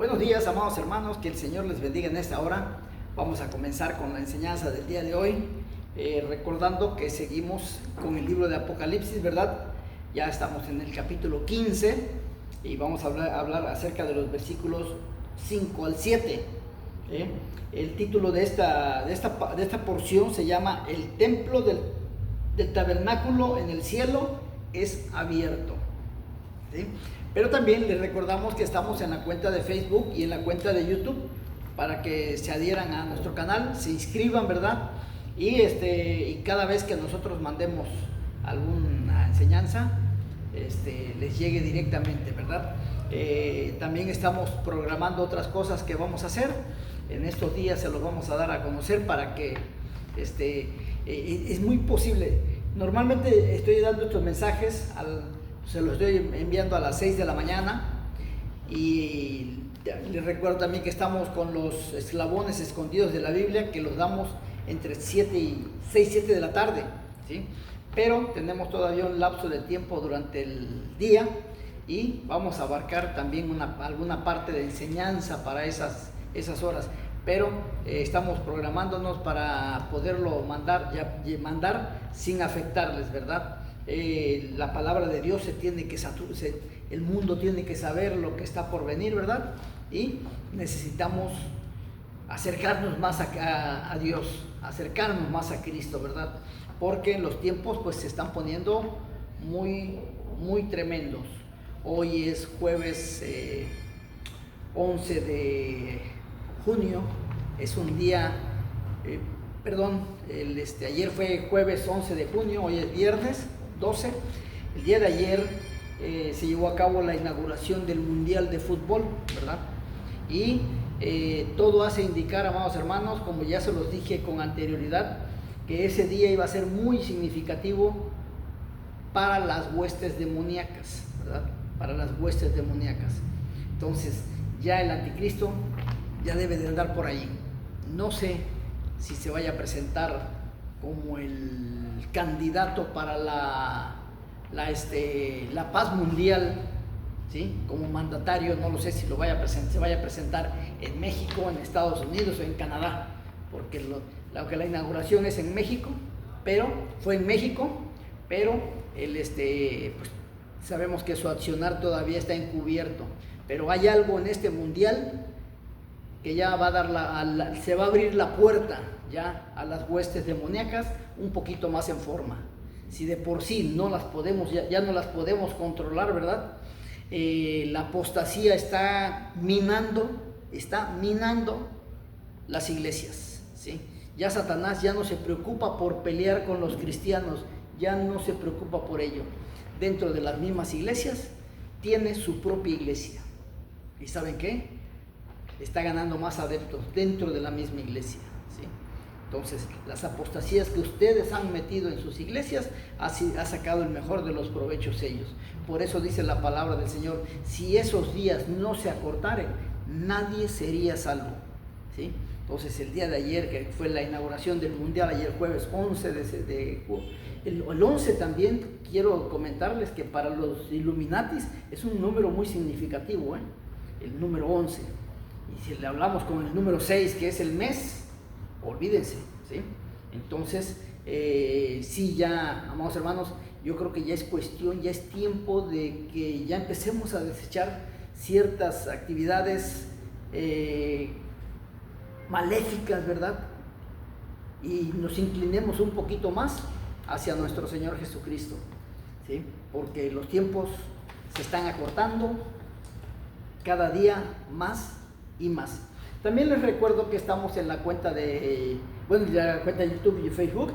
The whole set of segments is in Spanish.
Buenos días, amados hermanos, que el Señor les bendiga en esta hora. Vamos a comenzar con la enseñanza del día de hoy, recordando que seguimos con el libro de Apocalipsis, ¿verdad? Ya estamos en el capítulo 15 y vamos a hablar acerca de los versículos 5 al 7. El título de esta porción se llama El templo del tabernáculo en el cielo es abierto. ¿Sí? Pero también les recordamos que estamos en la cuenta de Facebook y en la cuenta de YouTube para que se adhieran a nuestro canal, se inscriban, ¿verdad? Y cada vez que nosotros mandemos alguna enseñanza, les llegue directamente, ¿verdad? También estamos programando otras cosas que vamos a hacer. En estos días se los vamos a dar a conocer para que es muy posible. Normalmente estoy dando estos mensajes se los estoy enviando a las 6 de la mañana y les recuerdo también que estamos con los eslabones escondidos de la Biblia, que los damos entre 6 y 7 de la tarde, ¿sí? Pero tenemos todavía un lapso de tiempo durante el día y vamos a abarcar también alguna parte de enseñanza para esas horas, pero estamos programándonos para poderlo mandar sin afectarles, ¿verdad? La palabra de Dios el mundo tiene que saber lo que está por venir, ¿verdad? Y necesitamos acercarnos más a Dios, acercarnos más a Cristo, ¿verdad? Porque los tiempos pues se están poniendo muy, muy tremendos. Hoy es jueves 11 de junio, es un día, ayer fue jueves 11 de junio, hoy es viernes 12. El día de ayer se llevó a cabo la inauguración del Mundial de Fútbol, ¿verdad? Y todo hace indicar, amados hermanos, como ya se los dije con anterioridad, que ese día iba a ser muy significativo para las huestes demoníacas, ¿verdad? Para las huestes demoníacas. Entonces, ya el anticristo ya debe de andar por ahí. No sé si se vaya a presentar como el candidato para la paz mundial, ¿sí? Como mandatario. No lo sé si se vaya a presentar en México, en Estados Unidos o en Canadá, porque la inauguración es en México, fue en México, pero pues sabemos que su accionar todavía está encubierto. Pero hay algo en este mundial que ya va a dar se va a abrir la puerta ya a las huestes demoníacas un poquito más en forma. Si de por sí no las podemos, ya no las podemos controlar, ¿verdad? La apostasía está minando las iglesias, ¿sí? Ya Satanás ya no se preocupa por pelear con los cristianos, ya no se preocupa por ello. Dentro de las mismas iglesias tiene su propia iglesia. ¿Y saben qué? Está ganando más adeptos dentro de la misma iglesia, ¿sí? Entonces, las apostasías que ustedes han metido en sus iglesias ha sacado el mejor de los provechos ellos. Por eso dice la palabra del Señor: si esos días no se acortaren, nadie sería salvo, ¿sí? Entonces, el día de ayer, que fue la inauguración del Mundial, ayer jueves 11 el 11 también, quiero comentarles que para los Illuminatis es un número muy significativo, el número 11. Y si le hablamos con el número 6, que es el mes, olvídense, ¿sí? Entonces, sí, ya, amados hermanos, yo creo que ya es tiempo de que ya empecemos a desechar ciertas actividades maléficas, ¿verdad? Y nos inclinemos un poquito más hacia nuestro Señor Jesucristo, ¿sí? Porque los tiempos se están acortando cada día más y más. También les recuerdo que estamos en la cuenta de YouTube y Facebook.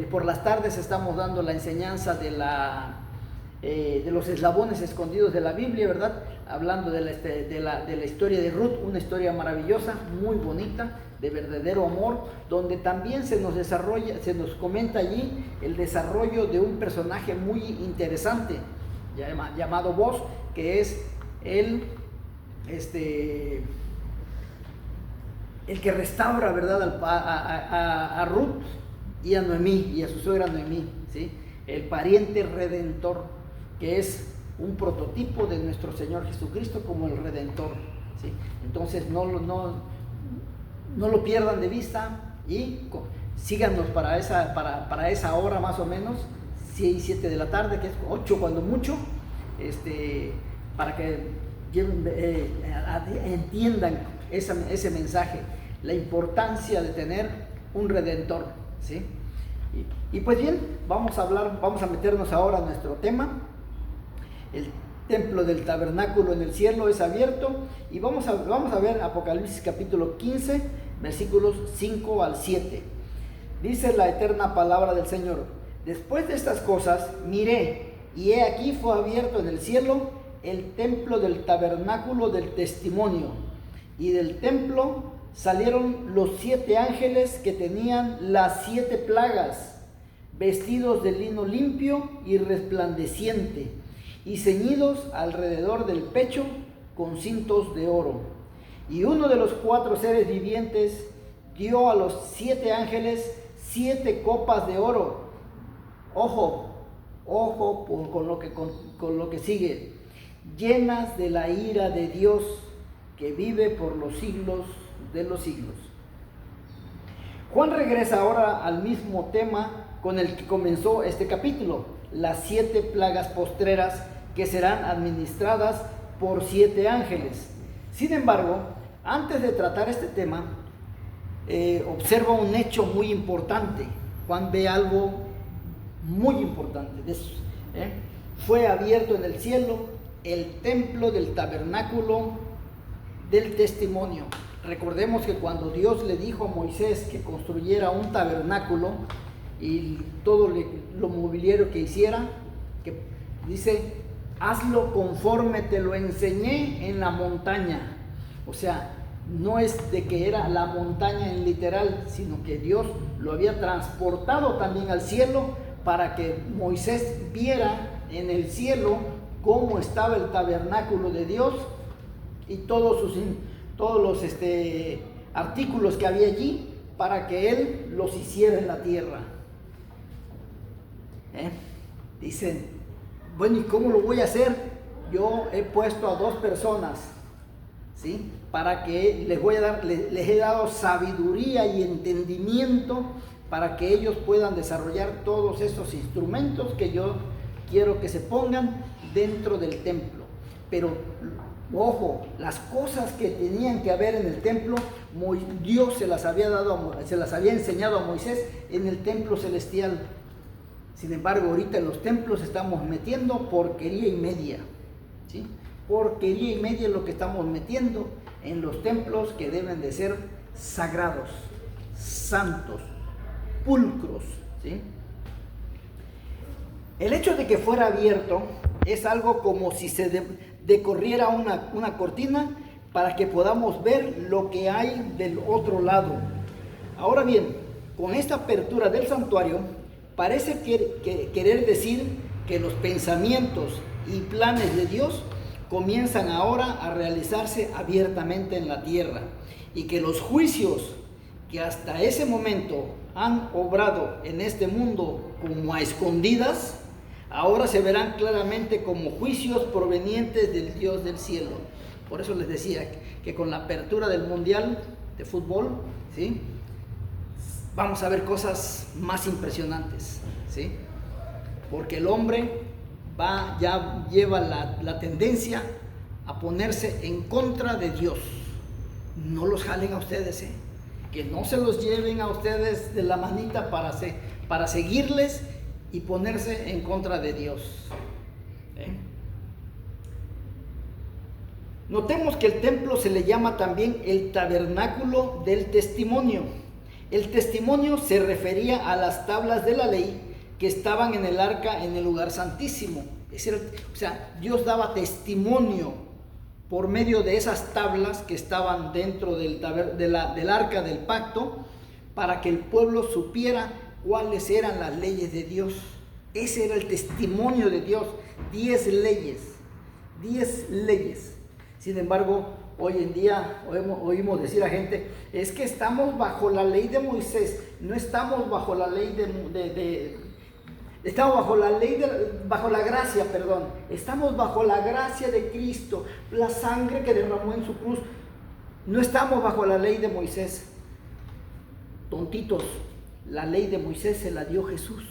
Por las tardes estamos dando la enseñanza de los eslabones escondidos de la Biblia, ¿verdad? Hablando de la historia de Ruth, una historia maravillosa, muy bonita, de verdadero amor, donde también se nos comenta allí el desarrollo de un personaje muy interesante llamado Boaz, que es el que restaura, ¿verdad?, a Ruth y a Noemí, y a su suegra Noemí, ¿sí? El pariente redentor, que es un prototipo de nuestro Señor Jesucristo como el Redentor, ¿sí? Entonces no lo pierdan de vista y síganos para esa hora más o menos, 6, 7 de la tarde, que es 8 cuando mucho, para que entiendan ese mensaje, la importancia de tener un redentor, ¿sí? Y pues bien, vamos a meternos ahora a nuestro tema. El templo del tabernáculo en el cielo es abierto, y vamos a ver Apocalipsis capítulo 15, versículos 5 al 7. Dice la eterna palabra del Señor: después de estas cosas miré, y he aquí fue abierto en el cielo el templo del tabernáculo del testimonio, y del templo salieron los 7 ángeles que tenían las 7 plagas, vestidos de lino limpio y resplandeciente, y ceñidos alrededor del pecho con cintos de oro. Y uno de los 4 seres vivientes dio a los 7 ángeles 7 copas de oro. Ojo con lo que sigue: llenas de la ira de Dios, que vive por los siglos de los siglos. Juan regresa ahora al mismo tema con el que comenzó este capítulo, las 7 plagas postreras que serán administradas por 7 ángeles. Sin embargo, antes de tratar este tema, observa un hecho muy importante. Juan ve algo muy importante de eso. Fue abierto en el cielo el templo del tabernáculo del testimonio. Recordemos que cuando Dios le dijo a Moisés que construyera un tabernáculo y todo lo mobiliario que hiciera, que dice: hazlo conforme te lo enseñé en la montaña. O sea, no es de que era la montaña en literal, sino que Dios lo había transportado también al cielo para que Moisés viera en el cielo cómo estaba el tabernáculo de Dios y todos los artículos que había allí, para que él los hiciera en la tierra. Dicen: bueno, ¿y cómo lo voy a hacer? Yo he puesto a 2 personas, ¿sí? Para que les he dado sabiduría y entendimiento para que ellos puedan desarrollar todos esos instrumentos que yo quiero que se pongan dentro del templo. Pero ojo, las cosas que tenían que haber en el templo, Dios se las había enseñado a Moisés en el templo celestial. Sin embargo, ahorita en los templos estamos metiendo porquería y media, ¿sí? Porquería y media es lo que estamos metiendo en los templos que deben de ser sagrados, santos, pulcros, ¿sí? El hecho de que fuera abierto es algo como si se decorriera una cortina para que podamos ver lo que hay del otro lado. Ahora bien, con esta apertura del santuario, parece querer decir que los pensamientos y planes de Dios comienzan ahora a realizarse abiertamente en la tierra, y que los juicios que hasta ese momento han obrado en este mundo como a escondidas, ahora se verán claramente como juicios provenientes del Dios del cielo. Por eso les decía que con la apertura del Mundial de Fútbol, ¿sí?, vamos a ver cosas más impresionantes, ¿sí? Porque el hombre ya lleva la tendencia a ponerse en contra de Dios. No los jalen a ustedes, que no se los lleven a ustedes de la manita para seguirles y ponerse en contra de Dios. Notemos que el templo se le llama también el tabernáculo del testimonio. El testimonio se refería a las tablas de la ley que estaban en el arca en el lugar santísimo. O sea, Dios daba testimonio por medio de esas tablas que estaban dentro del arca del pacto, para que el pueblo supiera cuáles eran las leyes de Dios. Ese era el testimonio de Dios, 10 leyes. Sin embargo, hoy en día oímos decir a gente: es que estamos bajo la ley de Moisés, no estamos bajo la ley estamos bajo la gracia, estamos bajo la gracia de Cristo, la sangre que derramó en su cruz. No estamos bajo la ley de Moisés. Tontitos, la ley de Moisés se la dio Jesús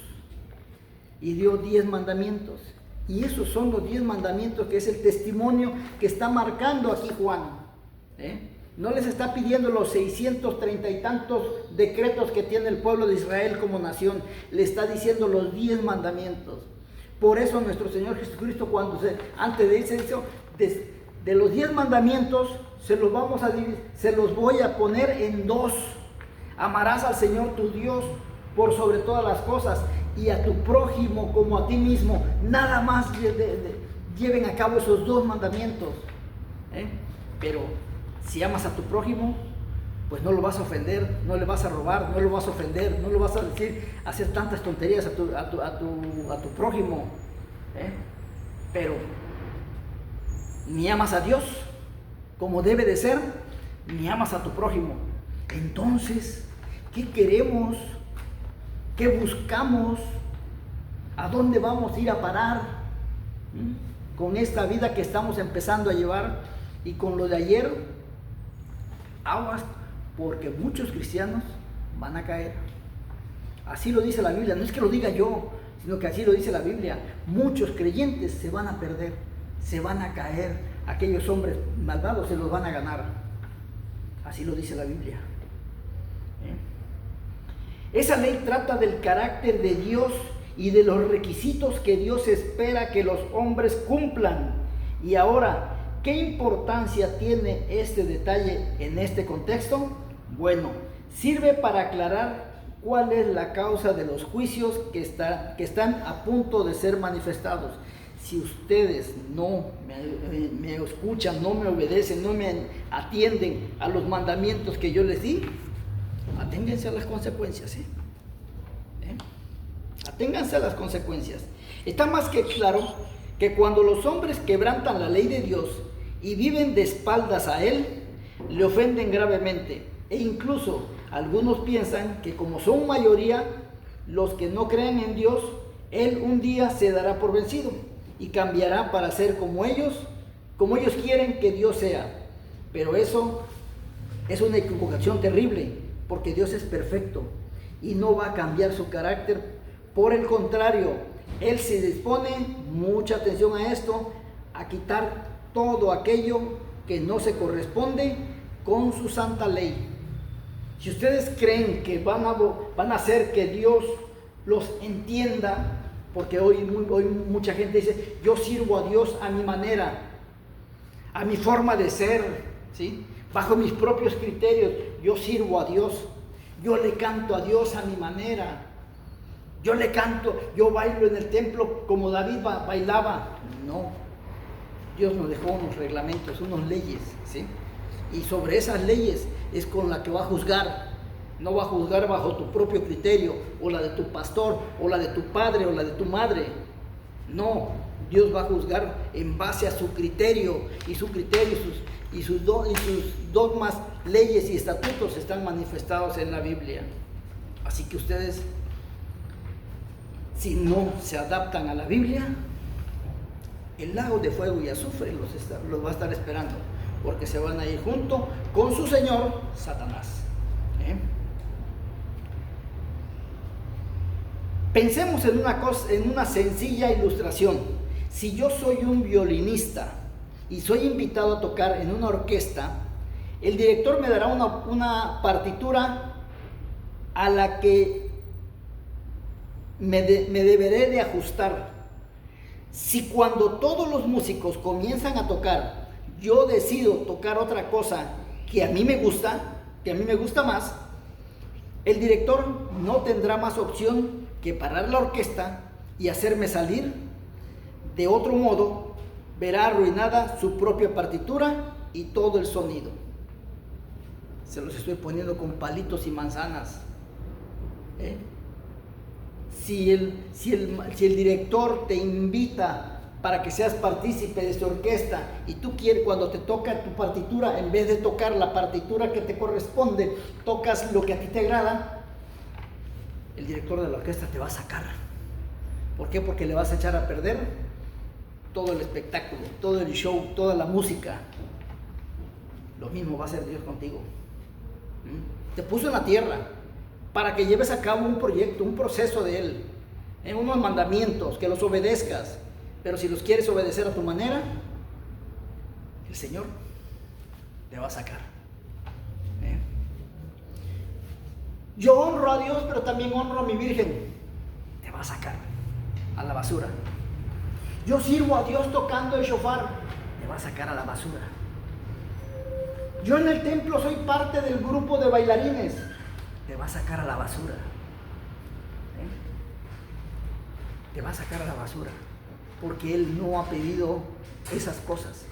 y dio 10 mandamientos. Y esos son los 10 mandamientos, que es el testimonio que está marcando aquí Juan. No les está pidiendo los 630 y tantos decretos que tiene el pueblo de Israel como nación. Le está diciendo los 10 mandamientos. Por eso nuestro Señor Jesucristo, antes de irse, dice, de los 10 mandamientos, se los voy a poner en 2. Amarás al Señor tu Dios por sobre todas las cosas, y a tu prójimo como a ti mismo. Nada más lleven a cabo esos 2 mandamientos. Pero si amas a tu prójimo, pues no lo vas a ofender, no le vas a robar, no lo vas a ofender, no lo vas a hacer tantas tonterías a tu prójimo. Pero ni amas a Dios como debe de ser, ni amas a tu prójimo. Entonces, ¿qué queremos? ¿Qué buscamos? ¿A dónde vamos a ir a parar? Con esta vida que estamos empezando a llevar y con lo de ayer, aguas, porque muchos cristianos van a caer. Así lo dice la Biblia, no es que lo diga yo, sino que así lo dice la Biblia. Muchos creyentes se van a perder, se van a caer. Aquellos hombres malvados se los van a ganar. Así lo dice la Biblia. Esa ley trata del carácter de Dios y de los requisitos que Dios espera que los hombres cumplan. Y ahora, ¿qué importancia tiene este detalle en este contexto? Bueno, sirve para aclarar cuál es la causa de los juicios que están a punto de ser manifestados. Si ustedes no me escuchan, no me obedecen, no me atienden a los mandamientos que yo les di, aténganse a las consecuencias. Aténganse a las consecuencias. Está más que claro que cuando los hombres quebrantan la ley de Dios y viven de espaldas a Él, le ofenden gravemente. E incluso algunos piensan que como son mayoría los que no creen en Dios, Él un día se dará por vencido y cambiará para ser como ellos quieren que Dios sea. Pero eso es una equivocación terrible, porque Dios es perfecto y no va a cambiar su carácter. Por el contrario, Él se dispone, mucha atención a esto, a quitar todo aquello que no se corresponde con su santa ley. Si ustedes creen que van a hacer que Dios los entienda, porque hoy mucha gente dice, yo sirvo a Dios a mi manera, a mi forma de ser, ¿sí? Bajo mis propios criterios, yo sirvo a Dios, yo le canto a Dios a mi manera, yo bailo en el templo como David bailaba. No, Dios nos dejó unos reglamentos, unas leyes, ¿sí? Y sobre esas leyes es con la que va a juzgar. No va a juzgar bajo tu propio criterio, o la de tu pastor, o la de tu padre, o la de tu madre. No, Dios va a juzgar en base a su criterio, y su criterio y sus dogmas, leyes y estatutos están manifestados en la Biblia. Así que ustedes, si no se adaptan a la Biblia, el lago de fuego y azufre los va a estar esperando, porque se van a ir junto con su señor Satanás. Pensemos en una sencilla ilustración. Si yo soy un violinista y soy invitado a tocar en una orquesta, el director me dará una partitura a la que me deberé de ajustar. Si cuando todos los músicos comienzan a tocar, yo decido tocar otra cosa que a mí me gusta más, el director no tendrá más opción que parar la orquesta y hacerme salir. De otro modo, verá arruinada su propia partitura y todo el sonido. Se los estoy poniendo con palitos y manzanas. Si el director te invita para que seas partícipe de su orquesta y tú quieres, cuando te toca tu partitura, en vez de tocar la partitura que te corresponde, tocas lo que a ti te agrada, el director de la orquesta te va a sacar. ¿Por qué? Porque le vas a echar a perder todo el espectáculo, todo el show, toda la música. lo mismo va a hacer Dios contigo. Te puso en la tierra para que lleves a cabo un proyecto, un proceso de Él, en unos mandamientos, que los obedezcas. Pero si los quieres obedecer a tu manera, el Señor te va a sacar. Yo honro a Dios, pero también honro a mi Virgen. Te va a sacar a la basura. Yo sirvo a Dios tocando el shofar. Te va a sacar a la basura. Yo en el templo soy parte del grupo de bailarines. Te va a sacar a la basura. Te va a sacar a la basura. Porque Él no ha pedido esas cosas.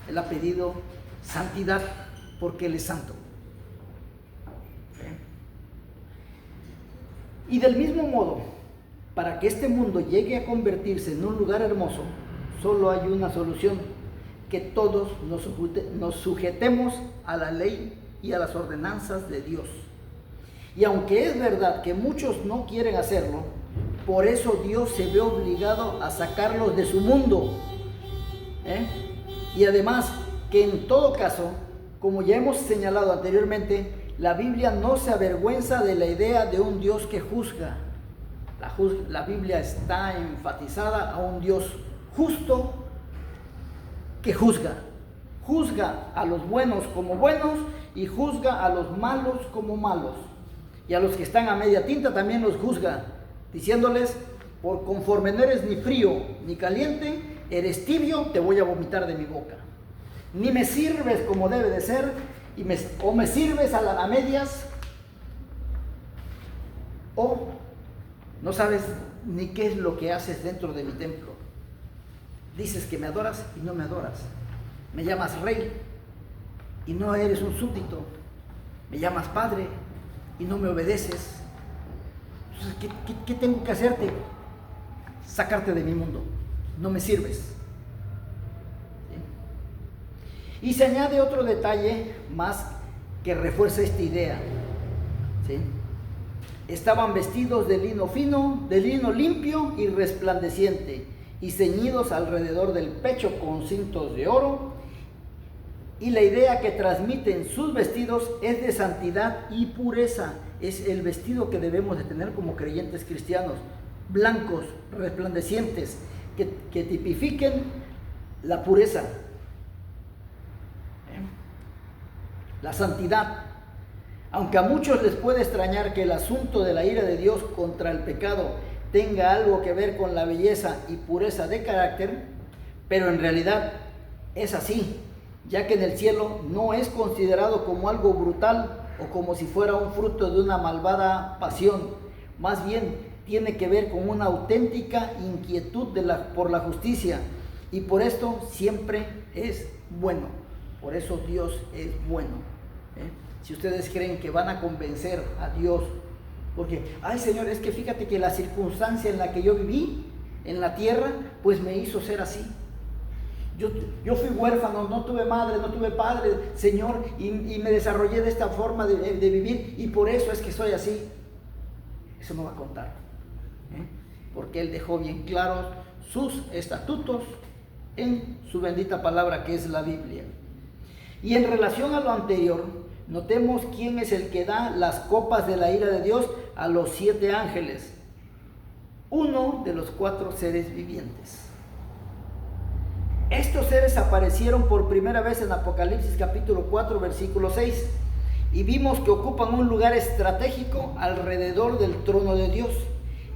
Él ha pedido santidad porque Él es santo. Y del mismo modo, para que este mundo llegue a convertirse en un lugar hermoso, solo hay una solución: que todos nos sujetemos a la ley y a las ordenanzas de Dios. Y aunque es verdad que muchos no quieren hacerlo, por eso Dios se ve obligado a sacarlos de su mundo. Y además, que en todo caso, como ya hemos señalado anteriormente, la Biblia no se avergüenza de la idea de un Dios que juzga. La Biblia está enfatizada a un Dios justo que juzga. Juzga a los buenos como buenos y juzga a los malos como malos. Y a los que están a media tinta también los juzga, diciéndoles: por conforme no eres ni frío ni caliente, eres tibio, te voy a vomitar de mi boca. Ni me sirves como debe de ser, o me sirves a medias, o no sabes ni qué es lo que haces dentro de mi templo. Dices que me adoras y no me adoras. Me llamas rey y no eres un súbdito. Me llamas padre y no me obedeces. Entonces, ¿qué tengo que hacerte? Sacarte de mi mundo. No me sirves. ¿Sí? Y se añade otro detalle más que refuerza esta idea. ¿Sí? Estaban vestidos de lino fino, de lino limpio y resplandeciente, y ceñidos alrededor del pecho con cintos de oro. Y la idea que transmiten sus vestidos es de santidad y pureza. Es el vestido que debemos de tener como creyentes cristianos, blancos, resplandecientes, que tipifiquen la pureza, la santidad. Aunque a muchos les puede extrañar que el asunto de la ira de Dios contra el pecado tenga algo que ver con la belleza y pureza de carácter, pero en realidad es así, ya que en el cielo no es considerado como algo brutal o como si fuera un fruto de una malvada pasión. Más bien tiene que ver con una auténtica inquietud por la justicia, y por esto siempre es bueno. Por eso Dios es bueno. Si ustedes creen que van a convencer a Dios, porque, ay Señor, es que fíjate que la circunstancia en la que yo viví en la tierra, pues me hizo ser así. Yo fui huérfano, no tuve madre, no tuve padre, Señor, y me desarrollé de esta forma de vivir, y por eso es que soy así. Eso no va a contar, porque Él dejó bien claros sus estatutos en su bendita palabra, que es la Biblia. Y en relación a lo anterior, notemos quién es el que da las copas de la ira de Dios a los 7 ángeles, uno de los 4 seres vivientes. Estos seres aparecieron por primera vez en Apocalipsis capítulo 4, versículo 6, y vimos que ocupan un lugar estratégico alrededor del trono de Dios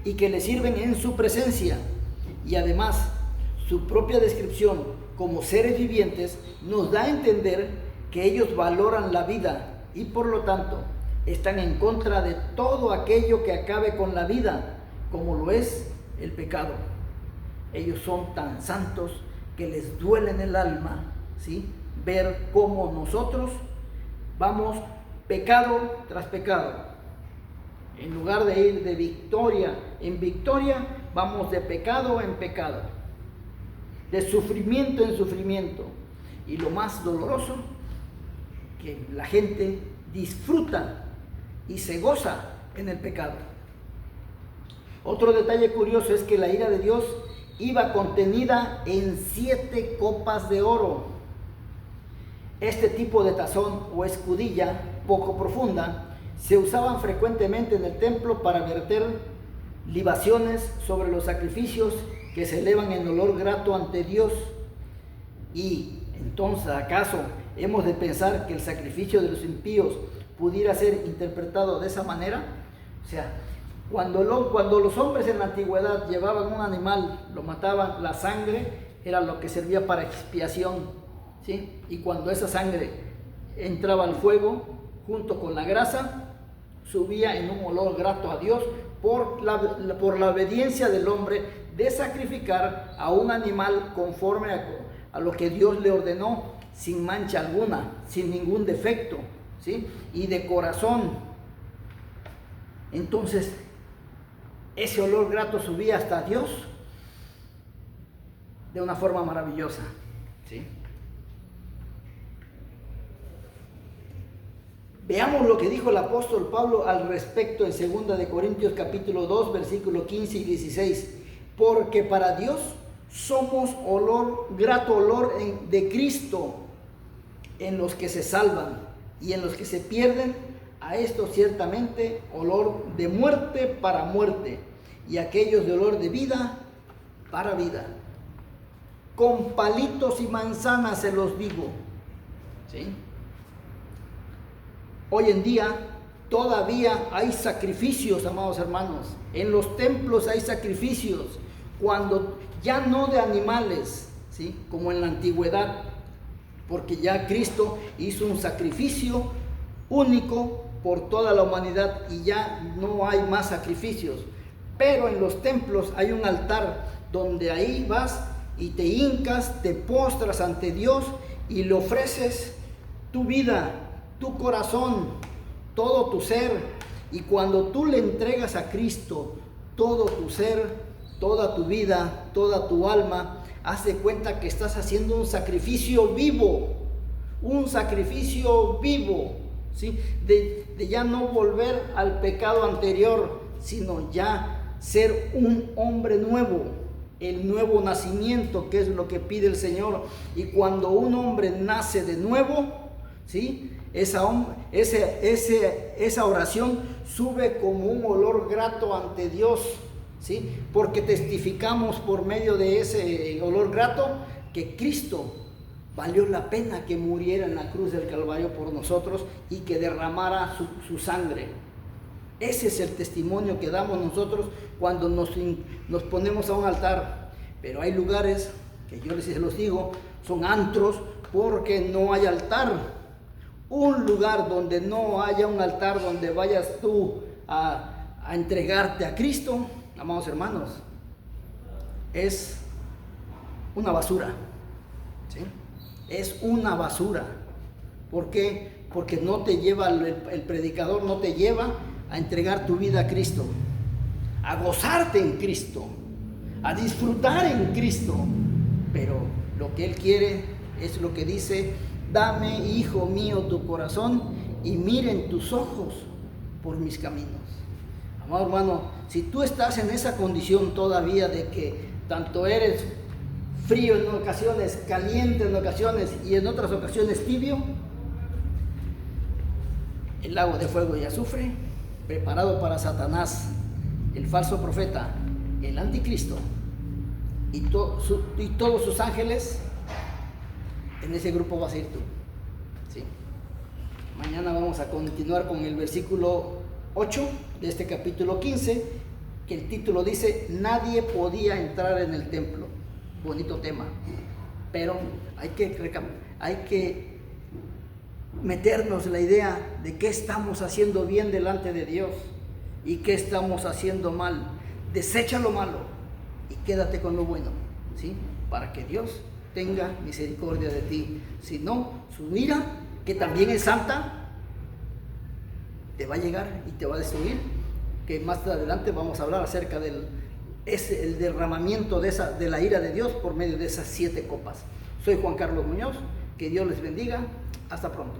y que le sirven en su presencia. Y además, su propia descripción como seres vivientes nos da a entender que ellos valoran la vida y por lo tanto están en contra de todo aquello que acabe con la vida, como lo es el pecado. Ellos son tan santos que les duele en el alma, ¿sí?, ver cómo nosotros vamos pecado tras pecado. En lugar de ir de victoria en victoria, vamos de pecado en pecado, de sufrimiento en sufrimiento. Y lo más doloroso, que la gente disfruta y se goza en el pecado. Otro detalle curioso es que la ira de Dios iba contenida en 7 copas de oro. Este tipo de tazón o escudilla poco profunda se usaban frecuentemente en el templo para verter libaciones sobre los sacrificios que se elevan en olor grato ante Dios. Y entonces, ¿acaso hemos de pensar que el sacrificio de los impíos pudiera ser interpretado de esa manera? O sea, cuando los hombres en la antigüedad llevaban un animal, lo mataban, la sangre era lo que servía para expiación, ¿sí? Y cuando esa sangre entraba al fuego, junto con la grasa, subía en un olor grato a Dios por la obediencia del hombre de sacrificar a un animal conforme a lo que Dios le ordenó, sin mancha alguna, sin ningún defecto, ¿sí? Y de corazón. Entonces, ese olor grato subía hasta Dios de una forma maravillosa, ¿sí? Veamos lo que dijo el apóstol Pablo al respecto en 2 de Corintios capítulo 2, versículo 15 y 16. Porque para Dios somos grato olor de Cristo en los que se salvan, y en los que se pierden, a estos ciertamente olor de muerte para muerte, y aquellos de olor de vida para vida. Con palitos y manzanas se los digo, ¿sí? Hoy en día todavía hay sacrificios, amados hermanos. En los templos hay sacrificios, cuando ya no de animales, ¿sí? Como en la antigüedad, porque ya Cristo hizo un sacrificio único por toda la humanidad y ya no hay más sacrificios. Pero en los templos hay un altar donde ahí vas y te hincas, te postras ante Dios y le ofreces tu vida, tu corazón, todo tu ser. Y cuando tú le entregas a Cristo todo tu ser, toda tu vida, toda tu alma, haz de cuenta que estás haciendo un sacrificio vivo, ¿sí? De ya no volver al pecado anterior, sino ya ser un hombre nuevo, el nuevo nacimiento, que es lo que pide el Señor. Y cuando un hombre nace de nuevo, ¿sí? Esa oración sube como un olor grato ante Dios, ¿sí? Porque testificamos por medio de ese olor grato que Cristo valió la pena que muriera en la cruz del Calvario por nosotros y que derramara su sangre. Ese es el testimonio que damos nosotros cuando nos ponemos a un altar. Pero hay lugares que yo les los digo, son antros, porque no hay altar. Un lugar donde no haya un altar, donde vayas tú a entregarte a Cristo, amados hermanos, es una basura, ¿sí? Es una basura. ¿Por qué? Porque no te lleva, el predicador no te lleva a entregar tu vida a Cristo, a gozarte en Cristo, a disfrutar en Cristo. Pero lo que Él quiere es lo que dice: dame, hijo mío, tu corazón y miren tus ojos por mis caminos. Amado hermano, si tú estás en esa condición todavía de que tanto eres frío en ocasiones, caliente en ocasiones y en otras ocasiones tibio, el lago de fuego y azufre preparado para Satanás, el falso profeta, el anticristo y todos sus ángeles, en ese grupo vas a ir tú, ¿sí? Mañana vamos a continuar con el versículo 8 de este capítulo 15, que el título dice: nadie podía entrar en el templo. Bonito tema, pero hay que meternos la idea de qué estamos haciendo bien delante de Dios y qué estamos haciendo mal. Desecha lo malo y quédate con lo bueno, ¿sí? Para que Dios tenga misericordia de ti. Si no, su ira, que también es santa, te va a llegar y te va a destruir, que más adelante vamos a hablar acerca del el derramamiento de la ira de Dios por medio de esas 7 copas. Soy Juan Carlos Muñoz, que Dios les bendiga, hasta pronto.